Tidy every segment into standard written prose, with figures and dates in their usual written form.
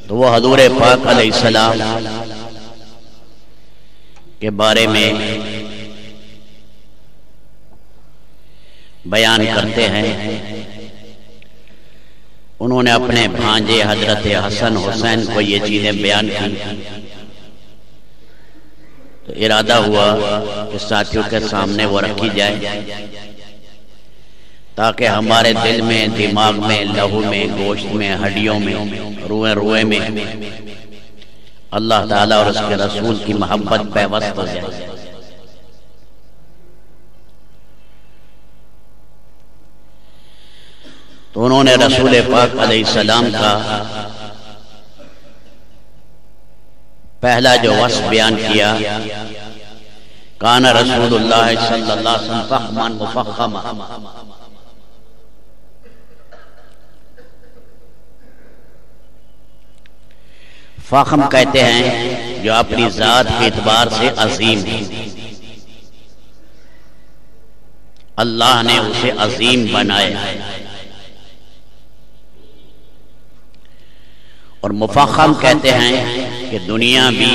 تو وہ حضور پاک علیہ السلام کے بارے میں بیان کرتے ہیں۔ انہوں نے اپنے بھانجے حضرت حسن حسین کو یہ چیزیں بیان کی تو ارادہ ہوا کہ ساتھیوں کے سامنے وہ رکھی جائے تاکہ ہمارے دل میں، دماغ میں، لہو میں، گوشت میں، ہڈیوں میں، روئے میں اللہ تعالیٰ اور اس کے رسول کی محبت پیوست ہو جائے۔ تو انہوں نے رسول پاک علیہ السلام کا پہلا جو وصف بیان کیا، کان رسول اللہ صلی اللہ علیہ وسلم فخما مفخما، فخم کہتے ہیں جو اپنی ذات کے اعتبار سے عظیم ہے، اللہ نے اسے عظیم بنایا، اور مفخم کہتے ہیں کہ دنیا بھی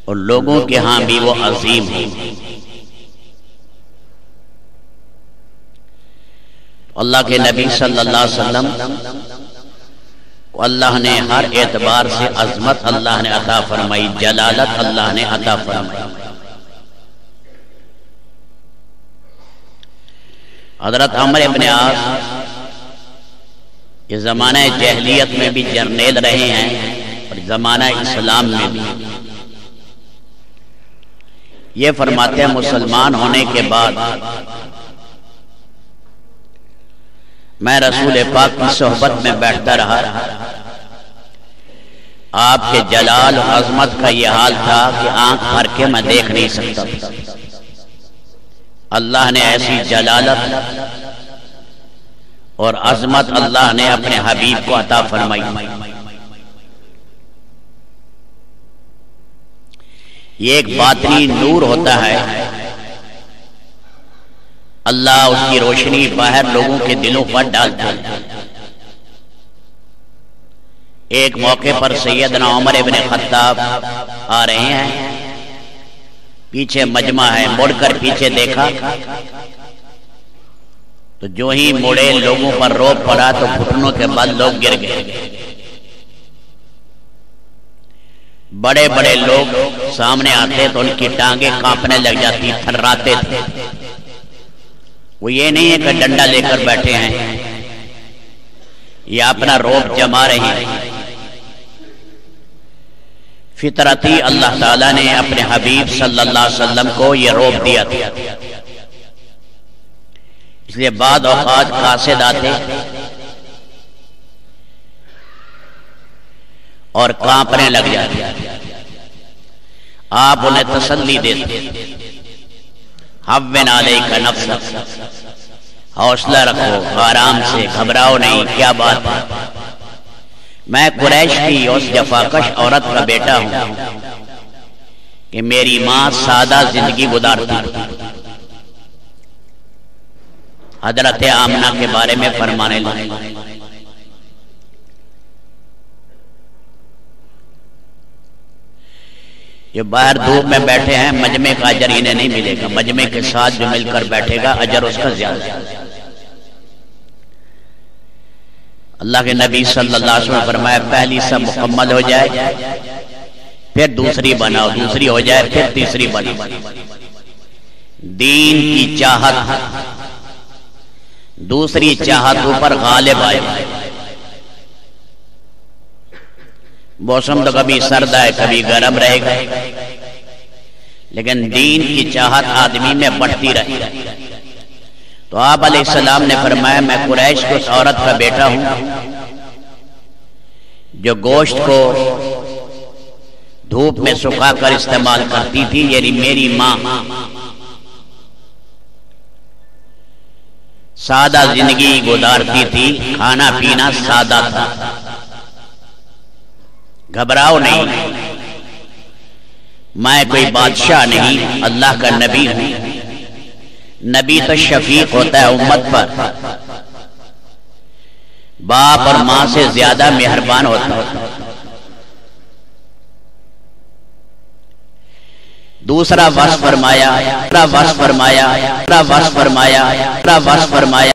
اور لوگوں کے ہاں بھی وہ عظیم ہے۔ اللہ کے نبی صلی اللہ علیہ وسلم کو اللہ نے ہر اعتبار سے عظمت اللہ نے عطا فرمائی، جلالت اللہ نے عطا فرمائی۔ حضرت عمرو بن عاص یہ زمانہ جہلیت میں بھی جرنیل رہے ہیں اور زمانہ اسلام میں بھی۔ یہ فرماتے ہیں مسلمان ہونے کے بعد میں رسول پاک کی صحبت میں بیٹھتا رہا، آپ کے جلال و عظمت کا یہ حال تھا کہ آنکھ بھر کے میں دیکھ نہیں سکتا تھا۔ اللہ نے ایسی جلالت اور عظمت اللہ نے اپنے حبیب کو عطا فرمائی۔ یہ ایک باطنی نور ہوتا ہے، اللہ اس کی روشنی باہر لوگوں کے دلوں پر ڈالتا ہے۔ ایک موقع پر سیدنا عمر بن خطاب آ رہے ہیں، پیچھے مجمع ہے، مڑ کر پیچھے دیکھا تو جو ہی مڑے لوگوں پر روب پڑا تو گھٹنوں کے بل لوگ گر گئے۔ بڑے بڑے لوگ سامنے آتے تو ان کی ٹانگیں کانپنے لگ جاتی، تھراتے تھے۔ وہ یہ نہیں ہے کہ ڈنڈا لے کر بیٹھے ہیں، یہ اپنا روب جما رہے ہیں۔ فطرتی اللہ تعالیٰ نے اپنے حبیب صلی اللہ علیہ وسلم کو یہ روب دیا تھا، اس لیے بعض اوقات قاصد آتے اور کانپنے لگ جاتے، آپ انہیں تسلی دیتے، حوّن علیک نفسک، حوصلہ رکھو، آرام سے، گھبراؤ نہیں، کیا بات ہے، میں قریش کی اس جفاکش عورت کا بیٹا ہوں کہ میری ماں سادہ زندگی گزارتی۔ حضرت آمنہ کے بارے میں فرمانے لگے، جو باہر دھوپ میں بیٹھے ہیں مجمع کا اجر انہیں نہیں ملے گا، مجمع کے ساتھ جو مل کر بیٹھے گا اجر اس کا زیادہ ہے۔ اللہ کے نبی صلی اللہ علیہ وسلم نے فرمایا پہلی سب مکمل ہو جائے پھر دوسری بناؤ، دوسری ہو جائے پھر تیسری بناؤ۔ دین کی چاہت دوسری چاہتوں پر غالب آئے۔ موسم تو کبھی سرد ہے کبھی گرم رہے گا، لیکن دین کی چاہت آدمی میں بڑھتی رہے۔ تو آپ علیہ السلام نے فرمایا میں قریش کی اس عورت کا بیٹا ہوں جو گوشت کو دھوپ میں سکھا کر استعمال کرتی تھی، یعنی میری ماں سادہ زندگی گزارتی تھی، کھانا پینا سادہ تھا۔ گھبراؤ نہیں، میں کوئی بادشاہ نہیں، اللہ کا نبی ہوں۔ نبی تو شفیق ہوتا ہے امت پر، باپ اور ماں سے زیادہ مہربان ہوتا ہے۔ دوسرا وصف فرمایا